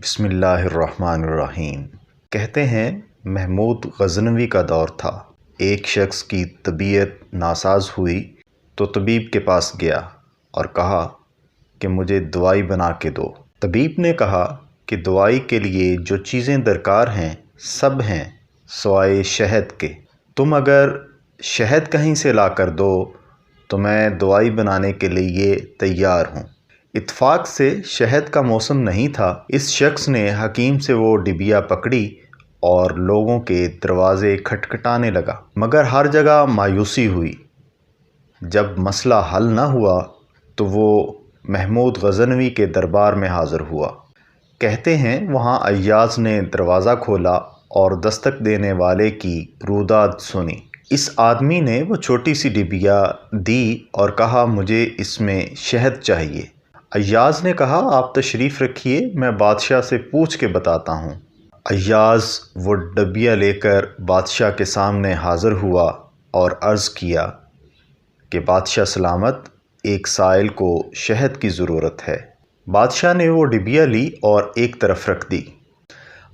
بسم اللہ الرحمن الرحیم۔ کہتے ہیں محمود غزنوی کا دور تھا۔ ایک شخص کی طبیعت ناساز ہوئی تو طبیب کے پاس گیا اور کہا کہ مجھے دوائی بنا کے دو۔ طبیب نے کہا کہ دوائی کے لیے جو چیزیں درکار ہیں سب ہیں سوائے شہد کے۔ تم اگر شہد کہیں سے لا کر دو تو میں دوائی بنانے کے لیے تیار ہوں۔ اتفاق سے شہد کا موسم نہیں تھا۔ اس شخص نے حکیم سے وہ ڈبیا پکڑی اور لوگوں کے دروازے کھٹکھٹانے لگا، مگر ہر جگہ مایوسی ہوئی۔ جب مسئلہ حل نہ ہوا تو وہ محمود غزنوی کے دربار میں حاضر ہوا۔ کہتے ہیں وہاں ایاز نے دروازہ کھولا اور دستک دینے والے کی روداد سنی۔ اس آدمی نے وہ چھوٹی سی ڈبیا دی اور کہا مجھے اس میں شہد چاہیے۔ ایاز نے کہا آپ تشریف رکھیے، میں بادشاہ سے پوچھ کے بتاتا ہوں۔ ایاز وہ ڈبیا لے کر بادشاہ کے سامنے حاضر ہوا اور عرض کیا کہ بادشاہ سلامت، ایک سائل کو شہد کی ضرورت ہے۔ بادشاہ نے وہ ڈبیا لی اور ایک طرف رکھ دی۔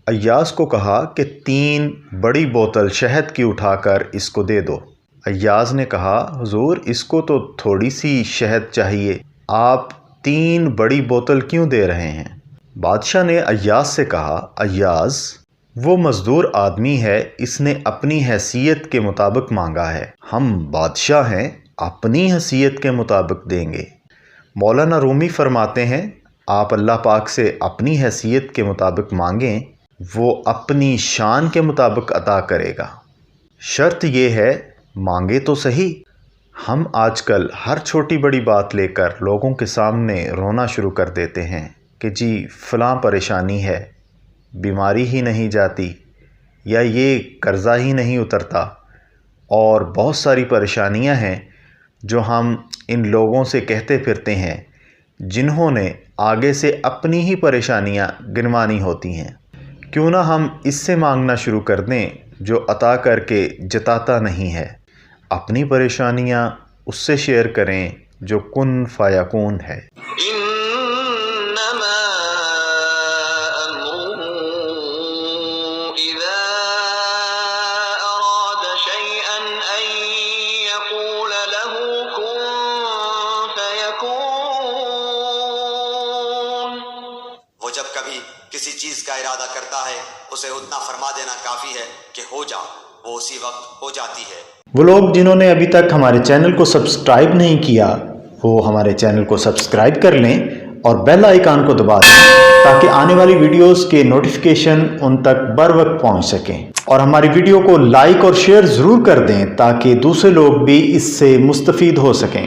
ایاز کو کہا کہ 3 بڑی بوتل شہد کی اٹھا کر اس کو دے دو۔ ایاز نے کہا حضور اس کو تو تھوڑی سی شہد چاہیے، آپ 3 بڑی بوتل کیوں دے رہے ہیں؟ بادشاہ نے ایاز سے کہا ایاز وہ مزدور آدمی ہے، اس نے اپنی حیثیت کے مطابق مانگا ہے، ہم بادشاہ ہیں اپنی حیثیت کے مطابق دیں گے۔ مولانا رومی فرماتے ہیں آپ اللہ پاک سے اپنی حیثیت کے مطابق مانگیں، وہ اپنی شان کے مطابق عطا کرے گا۔ شرط یہ ہے مانگے تو صحیح۔ ہم آج کل ہر چھوٹی بڑی بات لے کر لوگوں کے سامنے رونا شروع کر دیتے ہیں کہ جی فلاں پریشانی ہے، بیماری ہی نہیں جاتی، یا یہ قرضہ ہی نہیں اترتا، اور بہت ساری پریشانیاں ہیں جو ہم ان لوگوں سے کہتے پھرتے ہیں جنہوں نے آگے سے اپنی ہی پریشانیاں گنوانی ہوتی ہیں۔ کیوں نہ ہم اس سے مانگنا شروع کر دیں جو عطا کر کے جتاتا نہیں ہے۔ اپنی پریشانیاں اس سے شیئر کریں جو کن فیکون ہے۔ انما امره اذا اراد شيئا ان يقول له كن فيكون۔ وہ جب کبھی کسی چیز کا ارادہ کرتا ہے اسے اتنا فرما دینا کافی ہے کہ ہو جا، وہ اسی وقت ہو جاتی ہے۔ وہ لوگ جنہوں نے ابھی تک ہمارے چینل کو سبسکرائب نہیں کیا وہ ہمارے چینل کو سبسکرائب کر لیں اور بیل آئیکن کو دبا دیں تاکہ آنے والی ویڈیوز کے نوٹیفیکیشن ان تک بر وقت پہنچ سکیں، اور ہماری ویڈیو کو لائک اور شیئر ضرور کر دیں تاکہ دوسرے لوگ بھی اس سے مستفید ہو سکیں۔